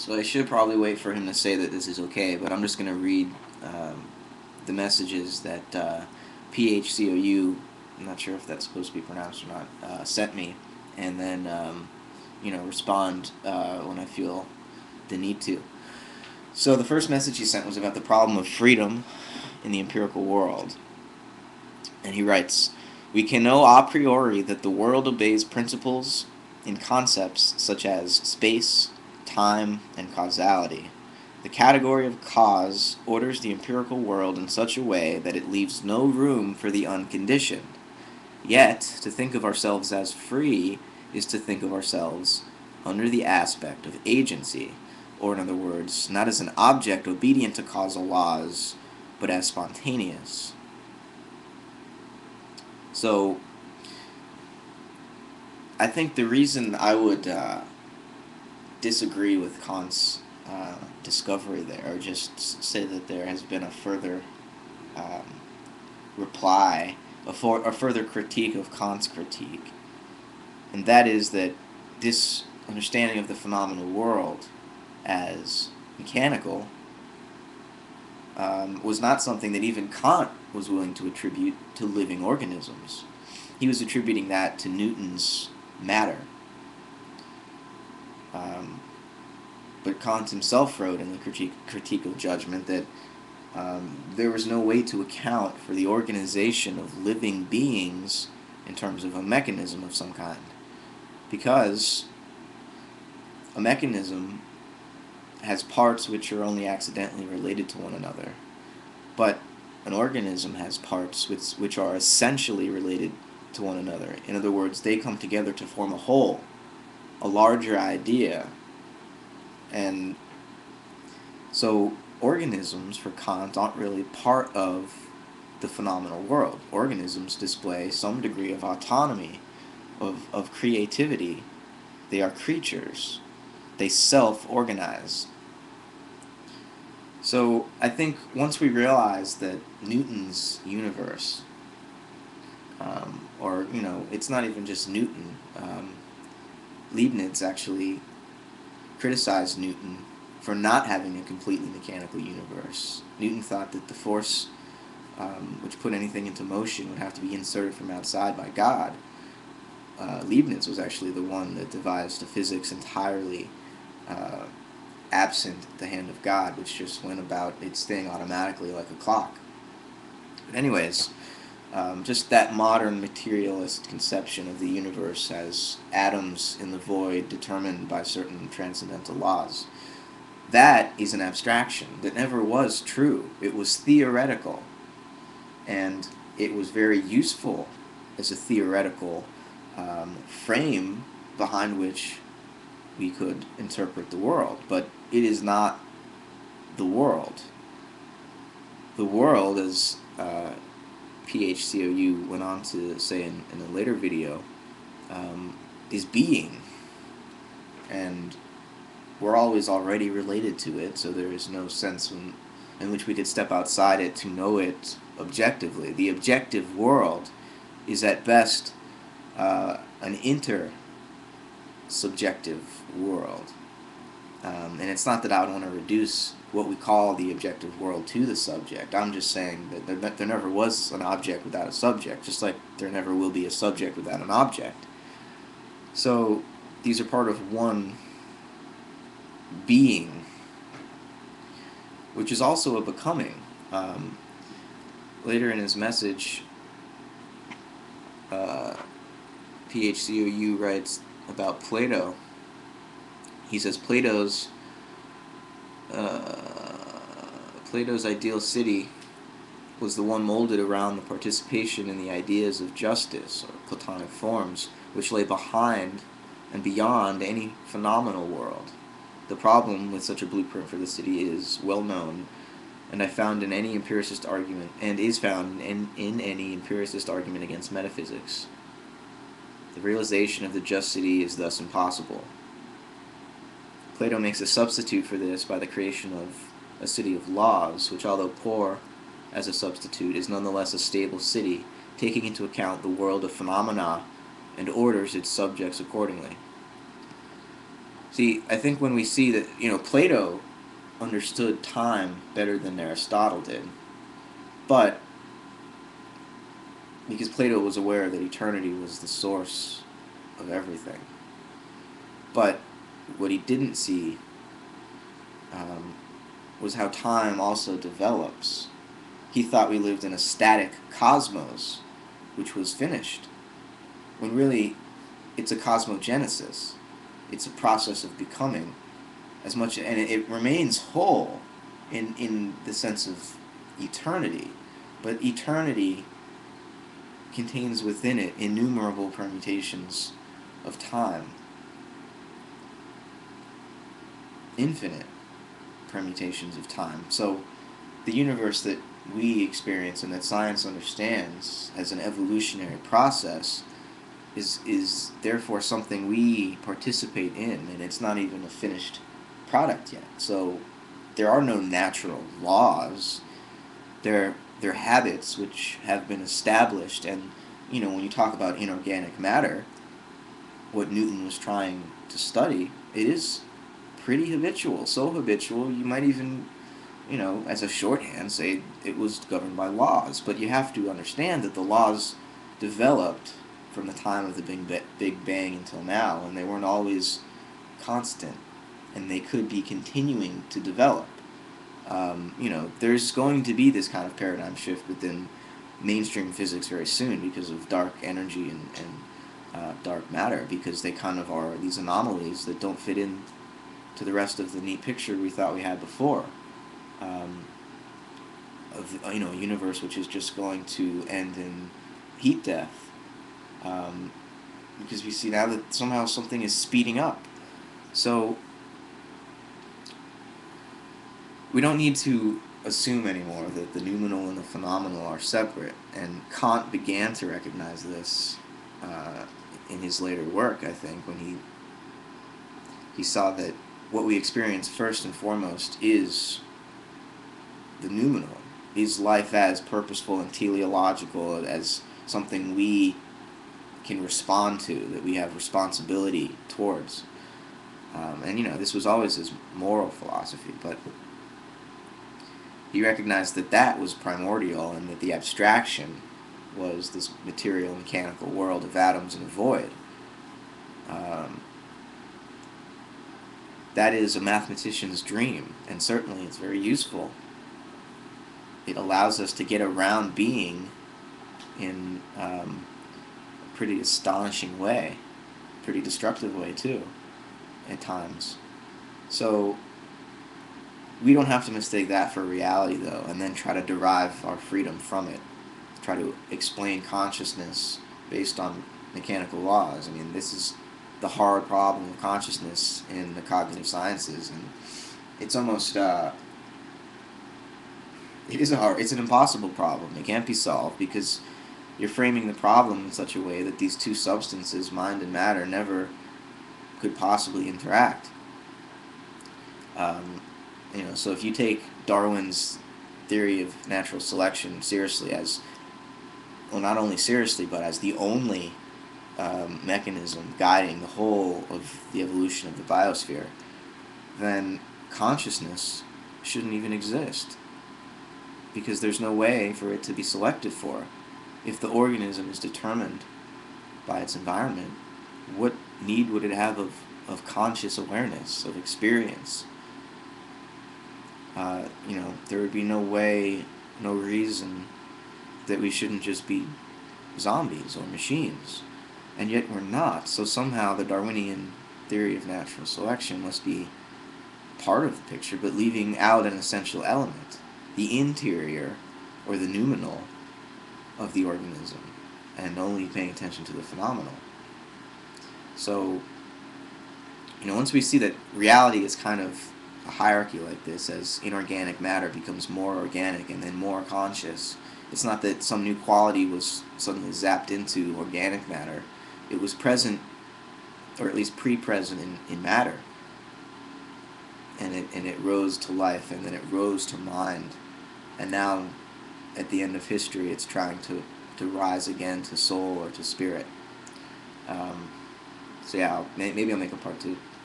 So I should probably wait for him to say that this is okay, but I'm just going to read um, the messages that phcou, I'm not sure if that's supposed to be pronounced or not, sent me, and then respond when I feel the need to. So the first message he sent was about the problem of freedom in the empirical world. And he writes, "We can know a priori that the world obeys principles in concepts such as space, time, and causality. The category of cause orders the empirical world in such a way that it leaves no room for the unconditioned. Yet, to think of ourselves as free is to think of ourselves under the aspect of agency, or in other words, not as an object obedient to causal laws, but as spontaneous." So, I think the reason I would disagree with Kant's discovery there, or just say that there has been a further um, reply, a further critique of Kant's critique, and that is that this understanding of the phenomenal world as mechanical was not something that even Kant was willing to attribute to living organisms. He was attributing that to Newton's matter. Um, but Kant himself wrote in the Critique of Judgment that there was no way to account for the organization of living beings in terms of a mechanism of some kind, because a mechanism has parts which are only accidentally related to one another, but an organism has parts which are essentially related to one another. In other words, they come together to form a whole, a larger idea. And so organisms, for Kant, aren't really part of the phenomenal world. Organisms display some degree of autonomy, of creativity. They are creatures. They self-organize. So I think once we realize that Newton's universe, or, it's not even just Newton, Leibniz actually criticized Newton for not having a completely mechanical universe. Newton thought that the force which put anything into motion would have to be inserted from outside by God. Leibniz was actually the one that devised a physics entirely absent the hand of God, which just went about its thing automatically like a clock. But anyways, just that modern materialist conception of the universe as atoms in the void determined by certain transcendental laws. That is an abstraction that never was true. It was theoretical, and it was very useful as a theoretical frame behind which we could interpret the world, but it is not the world. The world, as phcou went on to say in a later video, is being, and we're always already related to it, so there is no sense in which we could step outside it to know it objectively. The objective world is at best an intersubjective world. And it's not that I would want to reduce what we call the objective world to the subject. I'm just saying that there never was an object without a subject, just like there never will be a subject without an object. So these are part of one being, which is also a becoming. Later in his message, phcou writes about Plato. He says Plato's ideal city was the one molded around the participation in the ideas of justice, or Platonic forms, which lay behind and beyond any phenomenal world. The problem with such a blueprint for the city is well known, and is found in any empiricist argument against metaphysics. The realization of the just city is thus impossible. Plato makes a substitute for this by the creation of a city of laws, which, although poor as a substitute, is nonetheless a stable city, taking into account the world of phenomena and orders its subjects accordingly. See, I think when we see that, Plato understood time better than Aristotle did, but because Plato was aware that eternity was the source of everything. But what he didn't see um, was how time also develops. He thought we lived in a static cosmos, which was finished, when really it's a cosmogenesis. It's a process of becoming, as much, and it remains whole in the sense of eternity, but eternity contains within it innumerable permutations of time, infinite permutations of time. So the universe that we experience and that science understands as an evolutionary process is therefore something we participate in, and it's not even a finished product yet. So there are no natural laws. They're habits which have been established, and when you talk about inorganic matter, what Newton was trying to study, it is pretty habitual. So habitual, you might even, as a shorthand, say it was governed by laws. But you have to understand that the laws developed from the time of the Big Bang until now, and they weren't always constant, and they could be continuing to develop. There's going to be this kind of paradigm shift within mainstream physics very soon because of dark energy and dark matter, because they kind of are these anomalies that don't fit in to the rest of the neat picture we thought we had before, of a universe which is just going to end in heat death, because we see now that somehow something is speeding up. So we don't need to assume anymore that the noumenal and the phenomenal are separate, and Kant began to recognize this in his later work, I think, when he saw that what we experience first and foremost is the noumenal, is life as purposeful and teleological, as something we can respond to, that we have responsibility towards. And this was always his moral philosophy, but he recognized that that was primordial, and that the abstraction was this material mechanical world of atoms and a void. That is a mathematician's dream, and certainly it's very useful. It allows us to get around being in a pretty astonishing way, pretty destructive way too, at times. So we don't have to mistake that for reality, though, and then try to derive our freedom from it. Try to explain consciousness based on mechanical laws. I mean, this is the hard problem of consciousness in the cognitive sciences, and it's almost it's an impossible problem. It can't be solved because you're framing the problem in such a way that these two substances, mind and matter, never could possibly interact. So if you take Darwin's theory of natural selection seriously, as well, not only seriously, but as the only mechanism guiding the whole of the evolution of the biosphere, then consciousness shouldn't even exist, because there's no way for it to be selected for. If the organism is determined by its environment, what need would it have of conscious awareness, of experience? There would be no way, no reason that we shouldn't just be zombies or machines. And yet we're not. So somehow the Darwinian theory of natural selection must be part of the picture, but leaving out an essential element, the interior or the noumenal of the organism, and only paying attention to the phenomenal. So, once we see that reality is kind of a hierarchy like this, as inorganic matter becomes more organic and then more conscious, it's not that some new quality was suddenly zapped into organic matter. It was present, or at least pre-present in matter, and it rose to life, and then it rose to mind, and now at the end of history it's trying to rise again to soul or to spirit. So yeah, maybe I'll make a part 2.